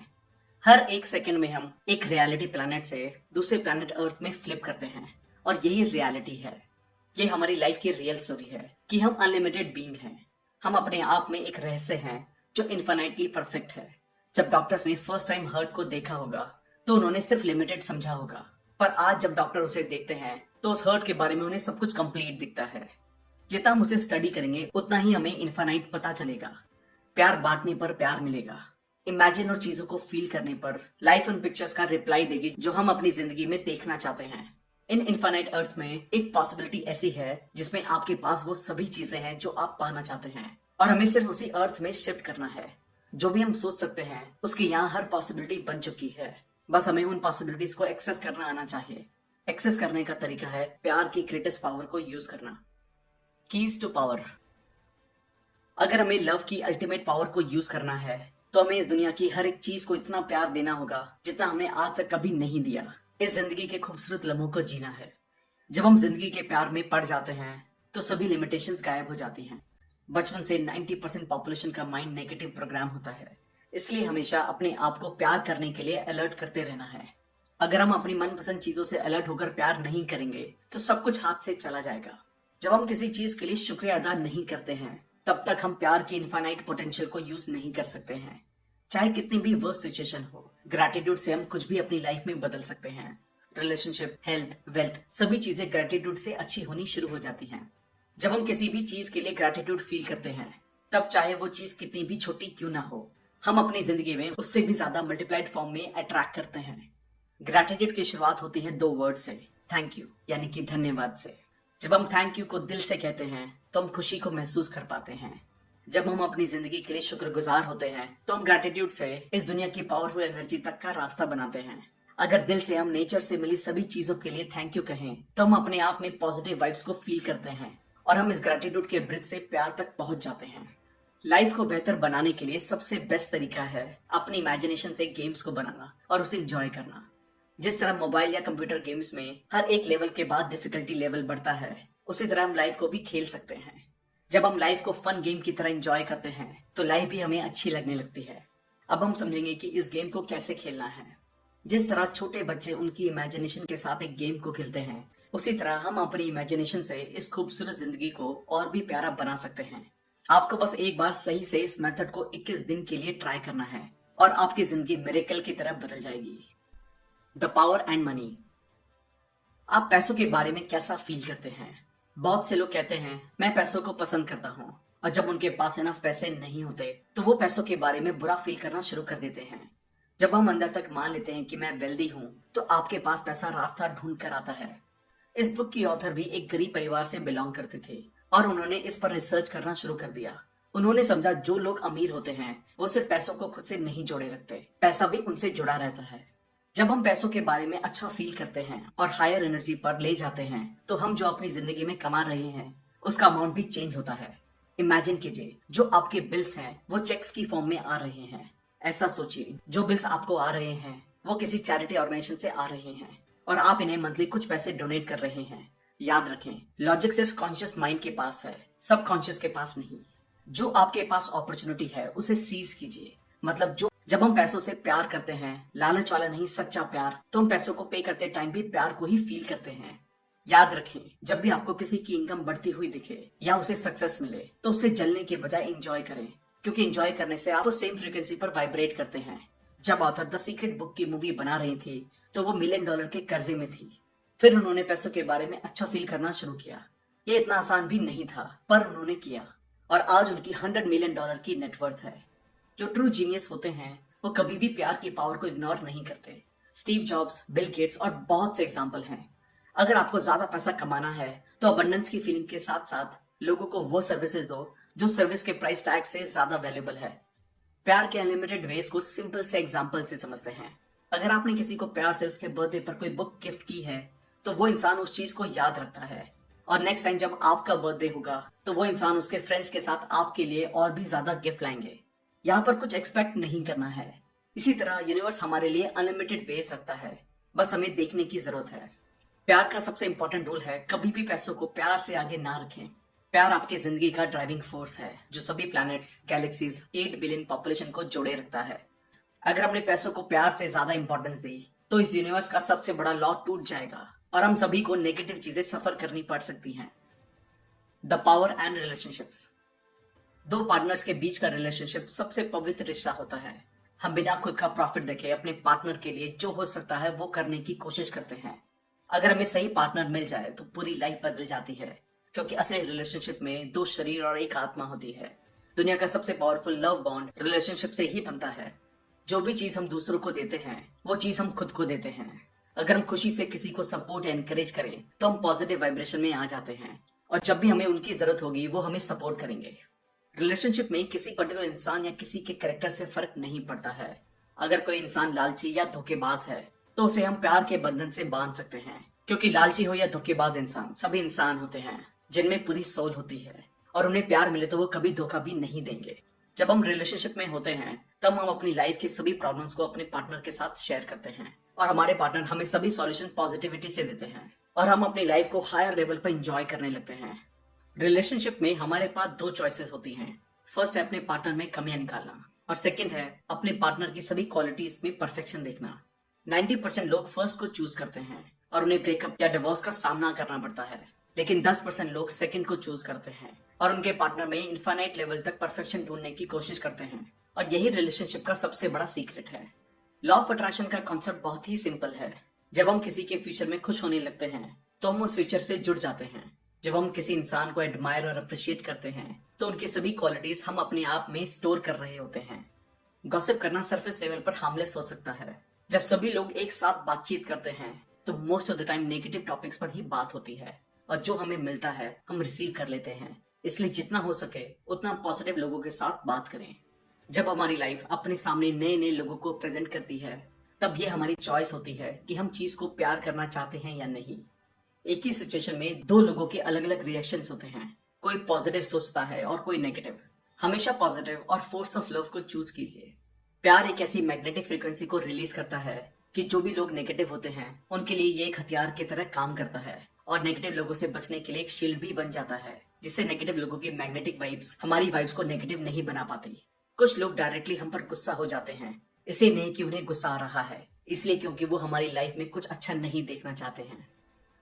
हर एक सेकंड में हम एक रियलिटी प्लैनेट से दूसरे प्लैनेट अर्थ में फ्लिप करते हैं और यही रियलिटी है। ये हमारी लाइफ की रियल स्टोरी है कि हम अनलिमिटेड बीइंग हैं। हम अपने आप में एक रहस्य हैं जो इनफाइनाइटली परफेक्ट है। जब डॉक्टर्स ने फर्स्ट टाइम हर्ट को देखा होगा तो उन्होंने सिर्फ लिमिटेड समझा होगा, पर आज जब डॉक्टर उसे देखते हैं तो उस हर्ट के बारे में उन्हें सब कुछ कंप्लीट दिखता है। जितना हम उसे स्टडी करेंगे उतना ही हमें इनफाइनाइट पता चलेगा। प्यार बांटने पर प्यार मिलेगा। इमेजिन और चीजों को फील करने पर लाइफ उन पिक्चर्स का रिप्लाई देगी जो हम अपनी जिंदगी में देखना चाहते हैं। इन इनफाइनाइट अर्थ में एक पॉसिबिलिटी ऐसी है जिसमें आपके पास वो सभी चीजें हैं जो आप पाना चाहते हैं और हमें सिर्फ उसी अर्थ में शिफ्ट करना है। जो भी हम सोच सकते हैं उसकी यहाँ हर पॉसिबिलिटी बन चुकी है, बस हमें उन पॉसिबिलिटीज को एक्सेस करना आना चाहिए। एक्सेस करने का तरीका है प्यार की ग्रेटेस्ट पावर को यूज करना। Keys to power. अगर हमें लव की अल्टीमेट पावर को यूज करना है तो हमें इस दुनिया की हर एक चीज को इतना प्यार देना होगा जितना हमने आज तक कभी नहीं दिया। इस जिंदगी के खूबसूरत लम्हों को जीना है। जब हम जिंदगी के प्यार में पड़ जाते हैं तो सभी लिमिटेशंस गायब हो जाती हैं। बचपन से 90% पॉपुलेशन का माइंड नेगेटिव प्रोग्राम होता है, इसलिए हमेशा अपने आप को प्यार करने के लिए अलर्ट करते रहना है। अगर हम अपनी मनपसंद चीजों से अलर्ट होकर प्यार नहीं करेंगे तो सब कुछ हाथ से चला जाएगा। जब हम किसी चीज के लिए शुक्रिया अदा नहीं करते हैं तब तक हम प्यार की इनफाइनाइट पोटेंशियल को यूज नहीं कर सकते हैं। चाहे कितनी भी वर्स्ट सिचुएशन हो, ग्रैटिट्यूड से हम कुछ भी अपनी लाइफ में बदल सकते हैं। रिलेशनशिप, हेल्थ, वेल्थ, सभी चीजें ग्रैटिट्यूड से अच्छी होनी शुरू हो जाती हैं। जब हम किसी भी चीज के लिए ग्रैटिट्यूड फील करते हैं तब चाहे वो चीज कितनी भी छोटी क्यों ना हो, हम अपनी जिंदगी में उससे भी ज्यादा मल्टीप्लाइड फॉर्म में अट्रैक्ट करते हैं। ग्रैटिट्यूड की शुरुआत होती है 2 वर्ड से, थैंक यू यानी कि धन्यवाद से। जब हम थैंक यू को दिल से कहते हैं तो हम खुशी को महसूस कर पाते हैं। जब हम अपनी जिंदगी के लिए शुक्रगुजार होते हैं तो हम ग्रैटिट्यूड से इस दुनिया की पावरफुल एनर्जी तक का रास्ता बनाते हैं। अगर दिल से हम नेचर से मिली सभी चीजों के लिए थैंक यू कहें तो हम अपने आप में पॉजिटिव वाइब्स को फील करते हैं और हम इस ग्रैटिट्यूड के ब्रिज से प्यार तक पहुंच जाते हैं। लाइफ को बेहतर बनाने के लिए सबसे बेस्ट तरीका है अपनी इमेजिनेशन से गेम्स को बनाना और उसे एंजॉय करना। जिस तरह मोबाइल या कंप्यूटर गेम्स में हर एक लेवल के बाद डिफिकल्टी लेवल बढ़ता है, उसी तरह हम लाइफ को भी खेल सकते हैं। जब हम लाइफ को फन गेम की तरह एंजॉय करते हैं तो लाइफ भी हमें अच्छी लगने लगती है। अब हम समझेंगे कि इस गेम को कैसे खेलना है। जिस तरह छोटे बच्चे उनकी इमेजिनेशन के साथ एक गेम को खेलते हैं, उसी तरह हम अपनी इमेजिनेशन से इस खूबसूरत जिंदगी को और भी प्यारा बना सकते हैं। आपको बस एक बार सही से इस मेथड को 21 दिन के लिए ट्राई करना है और आपकी जिंदगी मिरेकल की तरह बदल जाएगी। The power and money. आप पैसों के बारे में कैसा फील करते हैं? बहुत से लोग कहते हैं मैं पैसों को पसंद करता हूँ, और जब उनके पास इनफ पैसे नहीं होते तो वो पैसों के बारे में बुरा फील करना शुरू कर देते हैं। जब हम अंदर तक मान लेते हैं कि मैं वेल्दी हूँ तो आपके पास पैसा रास्ता ढूंढ कर आता है। इस बुक की ऑथर भी एक गरीब परिवार से बिलोंग करते थे और उन्होंने इस पर रिसर्च करना शुरू कर दिया उन्होंने समझा जो लोग अमीर होते हैं वो सिर्फ पैसों को खुद से नहीं जोड़े रखते, पैसा भी उनसे जुड़ा रहता है। जब हम पैसों के बारे में अच्छा फील करते हैं और हायर एनर्जी पर ले जाते हैं तो हम जो अपनी जिंदगी में कमा रहे हैं उसका अमाउंट भी चेंज होता है। इमेजिन कीजिए जो आपके बिल्स हैं वो चेक्स की फॉर्म में आ रहे हैं। ऐसा सोचिए जो बिल्स आपको आ रहे हैं वो किसी चैरिटी ऑर्गेनाइजेशन से आ रहे हैं और आप इन्हें मंथली कुछ पैसे डोनेट कर रहे हैं। याद रखें, लॉजिक सिर्फ कॉन्शियस माइंड के पास है, सब कॉन्शियस के पास नहीं। जो आपके पास अपॉर्चुनिटी है उसे सीज कीजिए। मतलब जब हम पैसों से प्यार करते हैं, लालच वाला नहीं सच्चा प्यार, तो हम पैसों को पे करते टाइम भी प्यार को ही फील करते हैं। याद रखें, जब भी आपको किसी की इनकम बढ़ती हुई दिखे या उसे सक्सेस मिले तो उसे जलने के बजाय एंजॉय करें, क्योंकि एंजॉय करने से आप सेम फ्रीक्वेंसी पर वाइब्रेट करते हैं। जब ऑथर द सीक्रेट बुक की मूवी बना रही थी तो वो $1 मिलियन के कर्जे में थी। फिर उन्होंने पैसों के बारे में अच्छा फील करना शुरू किया। ये इतना आसान भी नहीं था पर उन्होंने किया और आज उनकी $100 मिलियन की नेटवर्थ है। जो ट्रू जीनियस होते हैं वो कभी भी प्यार की पावर को इग्नोर नहीं करते। स्टीव जॉब्स, बिल गेट्स और बहुत से एग्जाम्पल हैं। अगर आपको ज्यादा पैसा कमाना है तो अबंडेंस की फीलिंग के साथ साथ लोगों को वो सर्विसेज दो जो सर्विस के प्राइस टैग से ज्यादा वैल्यूबल है। प्यार के अनलिमिटेड वेज को सिंपल से एग्जाम्पल से समझते हैं। अगर आपने किसी को प्यार से उसके बर्थडे पर कोई बुक गिफ्ट की है तो वो इंसान उस चीज को याद रखता है और नेक्स्ट टाइम जब आपका बर्थडे होगा तो वो इंसान उसके फ्रेंड्स के साथ आपके लिए और भी ज्यादा गिफ्ट लाएंगे। यहाँ पर कुछ एक्सपेक्ट नहीं करना है। इसी तरह यूनिवर्स हमारे लिए अनलिमिटेड वेज रखता है, बस हमें देखने की जरूरत है। प्यार का सबसे इंपॉर्टेंट रूल है कभी भी पैसों को प्यार से आगे ना रखें। प्यार आपकी जिंदगी का ड्राइविंग फोर्स है जो सभी प्लैनेट्स, गैलेक्सीज, 8 बिलियन पॉपुलेशन को जोड़े रखता है। अगर हमने पैसों को प्यार से ज्यादा इंपॉर्टेंस दी तो इस यूनिवर्स का सबसे बड़ा लॉ टूट जाएगा और हम सभी को नेगेटिव चीजें सफर करनी पड़ सकती हैं। The power and relationships. दो पार्टनर्स के बीच का रिलेशनशिप सबसे पवित्र रिश्ता होता है। हम बिना खुद का प्रॉफिट देखे अपने पार्टनर के लिए जो हो सकता है वो करने की कोशिश करते हैं। अगर हमें सही पार्टनर मिल जाए तो पूरी लाइफ बदल जाती है, क्योंकि असली रिलेशनशिप में 2 शरीर और 1 आत्मा होती है। दुनिया का सबसे पावरफुल लव बॉन्ड रिलेशनशिप से ही बनता है। जो भी चीज हम दूसरों को देते हैं वो चीज हम खुद को देते हैं। अगर हम खुशी से किसी को सपोर्ट या एनकरेज करें तो हम पॉजिटिव वाइब्रेशन में आ जाते हैं और जब भी हमें उनकी जरूरत होगी वो हमें सपोर्ट करेंगे। रिलेशनशिप में किसी पर्टिकुलर इंसान या किसी के कैरेक्टर से फर्क नहीं पड़ता है। अगर कोई इंसान लालची या धोखेबाज है तो उसे हम प्यार के बंधन से बांध सकते हैं, क्योंकि लालची हो या धोखेबाज इंसान, सभी इंसान होते हैं जिनमें पूरी सोल होती है और उन्हें प्यार मिले तो वो कभी धोखा भी नहीं देंगे। जब हम रिलेशनशिप में होते हैं तब हम अपनी लाइफ की सभी प्रॉब्लम्स को अपने पार्टनर के साथ शेयर करते हैं और हमारे पार्टनर हमें सभी सॉल्यूशन पॉजिटिविटी से देते हैं और हम अपनी लाइफ को हायर लेवल पर एंजॉय करने लगते हैं। रिलेशनशिप में हमारे पास 2 चॉइसेस होती हैं। फर्स्ट है अपने पार्टनर में कमियां निकालना और सेकंड है अपने पार्टनर की सभी क्वालिटीज में परफेक्शन देखना। 90% लोग फर्स्ट को चूज करते हैं और उन्हें ब्रेकअप या डिवोर्स का सामना करना पड़ता है, लेकिन 10% लोग सेकंड को चूज करते हैं और उनके पार्टनर में इनफाइनाइट लेवल तक परफेक्शन ढूंढने की कोशिश करते हैं। और यही रिलेशनशिप का सबसे बड़ा सीक्रेट है। लॉ ऑफ अट्रैक्शन का कॉन्सेप्ट बहुत ही सिंपल है। जब हम किसी के फ्यूचर में खुश होने लगते हैं तो हम उस फ्यूचर से जुड़ जाते हैं। जब हम किसी इंसान को एडमायर और अप्रिशिएट करते हैं तो उनकी सभी क्वालिटीज हम अपने आप में स्टोर कर रहे होते हैं। गॉसिप करना सरफेस लेवल पर हार्मलेस हो सकता है। जब सभी लोग एक साथ बातचीत करते हैं तो most of the time negative topics पर ही बात होती है और जो हमें मिलता है हम रिसीव कर लेते हैं। इसलिए जितना हो सके उतना पॉजिटिव लोगों के साथ बात करें। जब हमारी लाइफ अपने सामने नए नए लोगों को प्रेजेंट करती है तब ये हमारी चॉइस होती है कि हम चीज को प्यार करना चाहते हैं या नहीं। एक ही सिचुएशन में 2 लोगों के अलग अलग रिएक्शंस होते हैं। कोई पॉजिटिव सोचता है और कोई नेगेटिव। हमेशा पॉजिटिव और फोर्स ऑफ लव को चूज कीजिए। प्यार एक ऐसी मैग्नेटिक फ्रीक्वेंसी को रिलीज करता है कि जो भी लोग नेगेटिव होते हैं उनके लिए ये एक हथियार की तरह काम करता है और नेगेटिव लोगों से बचने के लिए एक शील्ड भी बन जाता है, जिससे नेगेटिव लोगों की मैग्नेटिक वाइब्स हमारी वाइब्स को नेगेटिव नहीं बना पाती। कुछ लोग डायरेक्टली हम पर गुस्सा हो जाते हैं, इसलिए नहीं कि उन्हें गुस्सा आ रहा है, इसलिए क्योंकि वो हमारी लाइफ में कुछ अच्छा नहीं देखना चाहते हैं।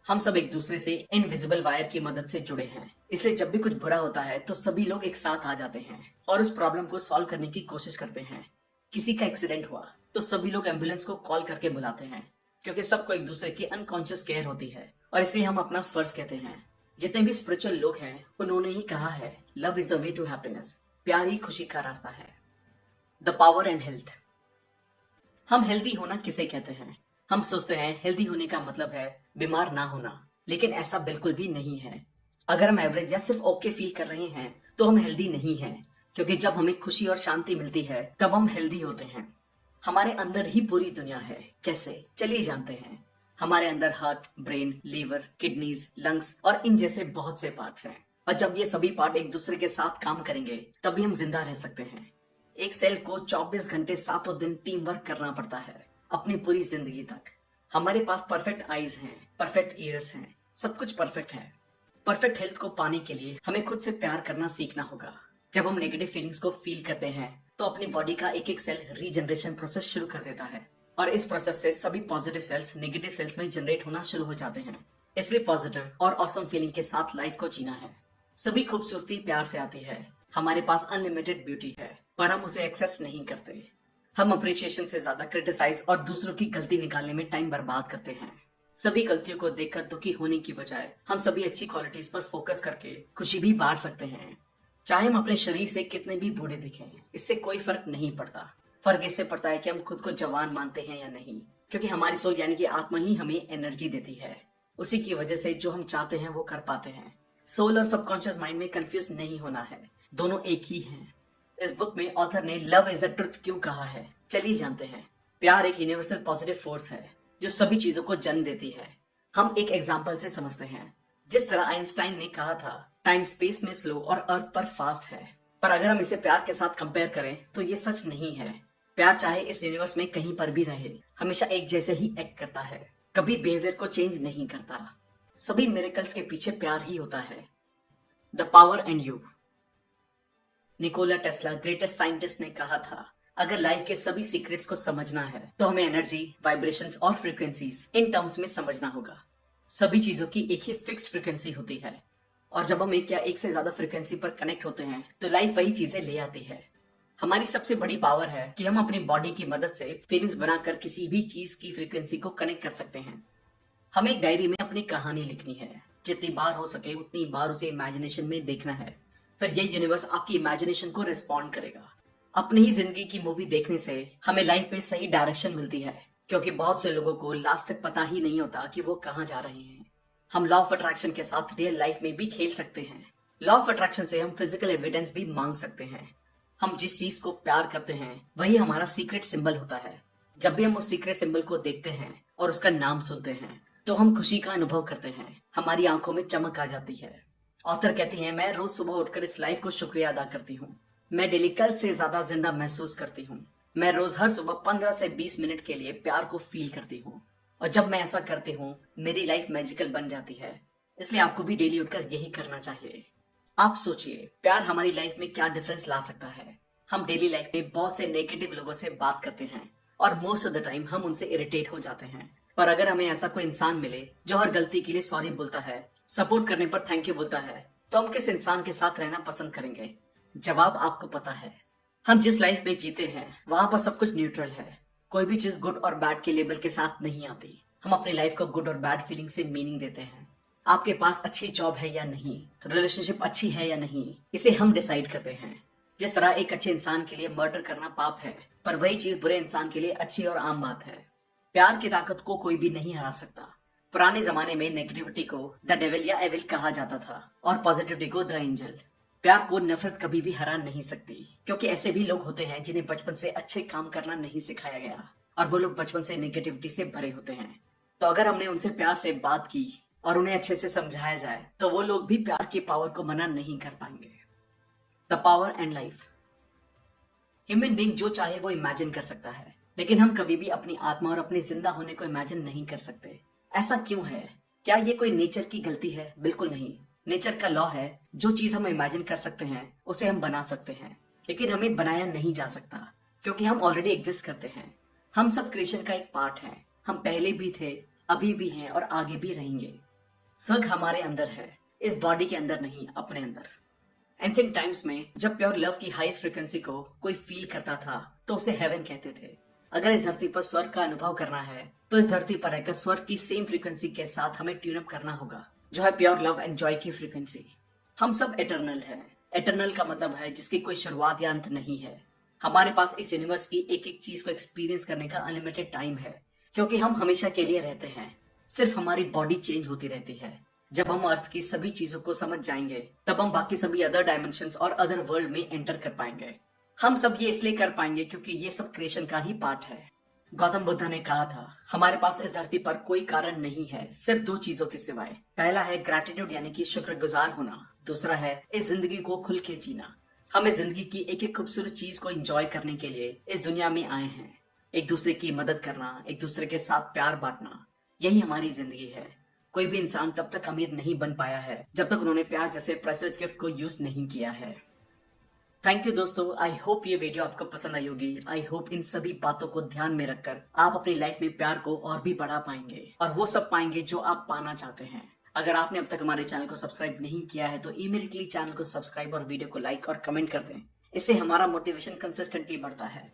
हम सब एक दूसरे से इनविजिबल वायर की मदद से जुड़े हैं, इसलिए जब भी कुछ बुरा होता है तो सभी लोग एक साथ आ जाते हैं और उस प्रॉब्लम को सॉल्व करने की कोशिश करते हैं। किसी का एक्सीडेंट हुआ तो सभी लोग एम्बुलेंस को कॉल करके बुलाते हैं, क्योंकि सबको एक दूसरे की अनकॉन्शियस केयर होती है और इसे हम अपना फर्ज कहते हैं। जितने भी स्पिरिचुअल लोग हैं उन्होंने ही कहा है, love is the way to happiness. प्यार ही खुशी का रास्ता है। The power and health. हम हेल्दी होना किसे कहते हैं? हम सोचते हैं हेल्दी होने का मतलब है बीमार ना होना, लेकिन ऐसा बिल्कुल भी नहीं है। अगर हम एवरेज या सिर्फ ओके फील कर रहे हैं तो हम हेल्दी नहीं हैं। क्योंकि जब हमें खुशी और शांति मिलती है तब हम हेल्दी होते हैं। हमारे अंदर ही पूरी दुनिया है। कैसे? चलिए जानते हैं। हमारे अंदर heart, brain, liver, kidneys, lungs और इन जैसे बहुत से पार्ट्स हैं। और जब ये सभी पार्ट एक दूसरे के साथ काम करेंगे तभी हम जिंदा रह सकते हैं। एक सेल को 24 घंटे 7 दिन टीम वर्क करना पड़ता है अपनी पूरी जिंदगी तक। हमारे पास परफेक्ट आईज हैं, परफेक्ट ईयर्स हैं, सब कुछ परफेक्ट है। परफेक्ट हेल्थ को पाने के लिए हमें खुद से प्यार करना सीखना होगा। जब हम नेगेटिव फीलिंग्स को फील करते हैं तो अपनी बॉडी का एक एक सेल रीजनरेशन प्रोसेस शुरू कर देता है और इस प्रोसेस से सभी पॉजिटिव सेल्स नेगेटिव सेल्स में जनरेट होना शुरू हो जाते हैं। इसलिए पॉजिटिव और ऑसम फीलिंग के साथ लाइफ को जीना है। सभी खूबसूरती प्यार से आती है। हमारे पास अनलिमिटेड ब्यूटी है पर हम उसे एक्सेस नहीं करते। हम अप्रिसिएशन से ज्यादा क्रिटिसाइज और दूसरों की गलती निकालने में टाइम बर्बाद करते हैं। सभी गलतियों को देखकर दुखी होने की बजाय हम सभी अच्छी क्वालिटीज पर फोकस करके खुशी भी बांट सकते हैं। चाहे हम अपने शरीर से कितने भी बूढ़े दिखें, इससे कोई फर्क नहीं पड़ता। फर्क इससे पड़ता है कि हम खुद को जवान मानते हैं या नहीं, क्योंकि हमारी सोल यानी कि आत्मा ही हमें एनर्जी देती है। उसी की वजह से जो हम चाहते हैं वो कर पाते हैं। सोल और सबकॉन्शियस माइंड में कंफ्यूज नहीं होना है, दोनों एक ही हैं। इस बुक में ऑथर ने लव इज द ट्रुथ क्यों कहा है, चलिए जानते हैं। प्यार एक यूनिवर्सल पॉजिटिव फोर्स है जो सभी चीजों को जन्म देती है। हम एक एग्जाम्पल से समझते हैं। जिस तरह आइंस्टाइन ने कहा था टाइम स्पेस में स्लो और अर्थ पर फास्ट है, पर अगर हम इसे प्यार के साथ कंपेयर करें तो ये सच नहीं है। प्यार चाहे इस यूनिवर्स में कहीं पर भी रहे, हमेशा एक जैसे ही एक्ट करता है, कभी बिहेवियर को चेंज नहीं करता। सभी मिरेकल्स के पीछे प्यार ही होता है। The power and you. Nikola Tesla greatest scientist ने कहा था, अगर लाइफ के सभी सीक्रेट्स को समझना है तो हमें एनर्जी, वाइब्रेशंस और फ्रीक्वेंसीज इन टर्म्स में समझना होगा। सभी चीजों की एक ही फिक्स्ड फ्रीक्वेंसी होती है और जब हम एक या एक से ज्यादा फ्रीक्वेंसी पर कनेक्ट होते हैं तो लाइफ वही चीजें ले आती है। हमारी सबसे बड़ी पावर है कि हम अपनी बॉडी की मदद से फीलिंग्स बनाकर किसी भी चीज की फ्रीक्वेंसी को कनेक्ट कर सकते हैं। हमें एक डायरी में अपनी कहानी लिखनी है, जितनी बार हो सके उतनी बार उसे इमेजिनेशन में देखना है। फिर ये यूनिवर्स आपकी इमेजिनेशन को रिस्पॉन्ड करेगा। अपनी ही जिंदगी की मूवी देखने से हमें लाइफ में सही डायरेक्शन मिलती है, क्योंकि बहुत से लोगों को लास्ट तक पता ही नहीं होता कि वो कहाँ जा रहे हैं। हम लॉ ऑफ अट्रैक्शन के साथ रियल लाइफ में भी खेल सकते हैं। लॉ ऑफ अट्रैक्शन से हम फिजिकल एविडेंस भी मांग सकते हैं। हम जिस चीज को प्यार करते हैं वही हमारा सीक्रेट सिंबल होता है। जब भी हम उस सीक्रेट सिंबल को देखते हैं और उसका नाम सुनते हैं तो हम खुशी का अनुभव करते हैं, हमारी आंखों में चमक आ जाती है। ऑथर कहती है, मैं रोज सुबह उठकर इस लाइफ को शुक्रिया अदा करती हूँ। मैं डेली कल से ज्यादा जिंदा महसूस करती हूँ। मैं रोज हर सुबह 15 से 20 मिनट के लिए प्यार को फील करती हूँ और जब मैं ऐसा करती हूँ मेरी लाइफ मैजिकल बन जाती है। इसलिए आपको भी डेली उठकर यही करना चाहिए। आप सोचिए, प्यार हमारी लाइफ में क्या डिफरेंस ला सकता है। हम डेली लाइफ में बहुत से नेगेटिव लोगों से बात करते हैं और मोस्ट ऑफ द टाइम हम उनसे इरिटेट हो जाते हैं। पर अगर हमें ऐसा कोई इंसान मिले जो हर गलती के लिए सॉरी बोलता है, सपोर्ट करने पर थैंक यू बोलता है, तो हम किस इंसान के साथ रहना पसंद करेंगे? जवाब आपको पता है। हम जिस लाइफ में जीते हैं वहां पर सब कुछ न्यूट्रल है। कोई भी चीज गुड और बैड के लेबल के साथ नहीं आती। हम अपनी लाइफ को गुड और बैड फीलिंग से मीनिंग देते हैं। आपके पास अच्छी जॉब है या नहीं, रिलेशनशिप अच्छी है या नहीं, इसे हम डिसाइड करते हैं। जिस तरह एक अच्छे इंसान के लिए मर्डर करना पाप है, पर वही चीज बुरे इंसान के लिए अच्छी और आम बात है। प्यार की ताकत को कोई भी नहीं हरा सकता। पुराने जमाने में नेगेटिविटी को द डेविल या एविल कहा जाता था और पॉजिटिविटी को द एंजल। प्यार को नफरत कभी भी हरा नहीं सकती, क्योंकि ऐसे भी लोग होते हैं जिन्हें बचपन से अच्छे काम करना नहीं सिखाया गया और वो लोग बचपन से नेगेटिविटी से भरे होते हैं। तो अगर हमने उनसे प्यार से बात की और उन्हें अच्छे से समझाया जाए तो वो लोग भी प्यार की पावर को मना नहीं कर पाएंगे। The power and life. Human being जो चाहे वो इमेजिन कर सकता है, लेकिन हम कभी भी अपनी आत्मा और अपने जिंदा होने को इमेजिन नहीं कर सकते। ऐसा क्यों है? क्या ये कोई नेचर की गलती है? बिल्कुल नहीं। नेचर का लॉ है, जो चीज हम इमेजिन कर सकते हैं उसे हम बना सकते हैं, लेकिन हमें बनाया नहीं जा सकता क्योंकि हम ऑलरेडी एग्जिस्ट करते हैं। हम सब क्रिएशन का एक पार्ट हैं। हम पहले भी थे, अभी भी हैं और आगे भी रहेंगे। स्वर्ग हमारे अंदर है, इस बॉडी के अंदर नहीं, अपने अंदर। एंशिएंट टाइम्स में जब प्योर लव की हाईएस्ट फ्रीक्वेंसी को कोई फील करता था तो उसे हेवन कहते थे। अगर इस धरती पर स्वर्ग का अनुभव करना है तो इस धरती पर रहकर स्वर्ग की सेम फ्रीक्वेंसी के साथ हमें ट्यून अप करना होगा, जो है प्योर लव एंड जॉय की फ्रीक्वेंसी। हम सब एटर्नल है। एटर्नल का मतलब है जिसकी कोई शुरुआत या अंत नहीं है। हमारे पास इस यूनिवर्स की एक एक चीज को एक्सपीरियंस करने का अनलिमिटेड टाइम है, क्योंकि हम हमेशा के लिए रहते हैं। सिर्फ हमारी बॉडी चेंज होती रहती है। जब हम अर्थ की सभी चीजों को समझ जाएंगे तब हम बाकी सभी अदर डायमेंशंस और अदर वर्ल्ड में एंटर कर पाएंगे। हम सब ये इसलिए कर पाएंगे क्योंकि ये सब क्रिएशन का ही पार्ट है। गौतम बुद्ध ने कहा था, हमारे पास इस धरती पर कोई कारण नहीं है सिर्फ दो चीजों के सिवाय। पहला है ग्रैटिट्यूड यानी कि शुक्रगुजार होना, दूसरा है इस जिंदगी को खुल के जीना। हम इस जिंदगी की एक एक खूबसूरत चीज को एंजॉय करने के लिए इस दुनिया में आए हैं। एक दूसरे की मदद करना, एक दूसरे के साथ प्यार बांटना, यही हमारी जिंदगी है। कोई भी इंसान तब तक अमीर नहीं बन पाया है जब तक उन्होंने प्यार जैसे प्राइसलेस गिफ्ट को यूज नहीं किया है। थैंक यू दोस्तों, आई होप ये वीडियो आपको पसंद आई होगी। आई होप इन सभी बातों को ध्यान में रखकर आप अपनी लाइफ में प्यार को और भी बढ़ा पाएंगे और वो सब पाएंगे जो आप पाना चाहते हैं। अगर आपने अब तक हमारे चैनल को सब्सक्राइब नहीं किया है तो इमीडिएटली चैनल को सब्सक्राइब और वीडियो को लाइक और कमेंट कर दें। इससे हमारा मोटिवेशन कंसिस्टेंटली बढ़ता है।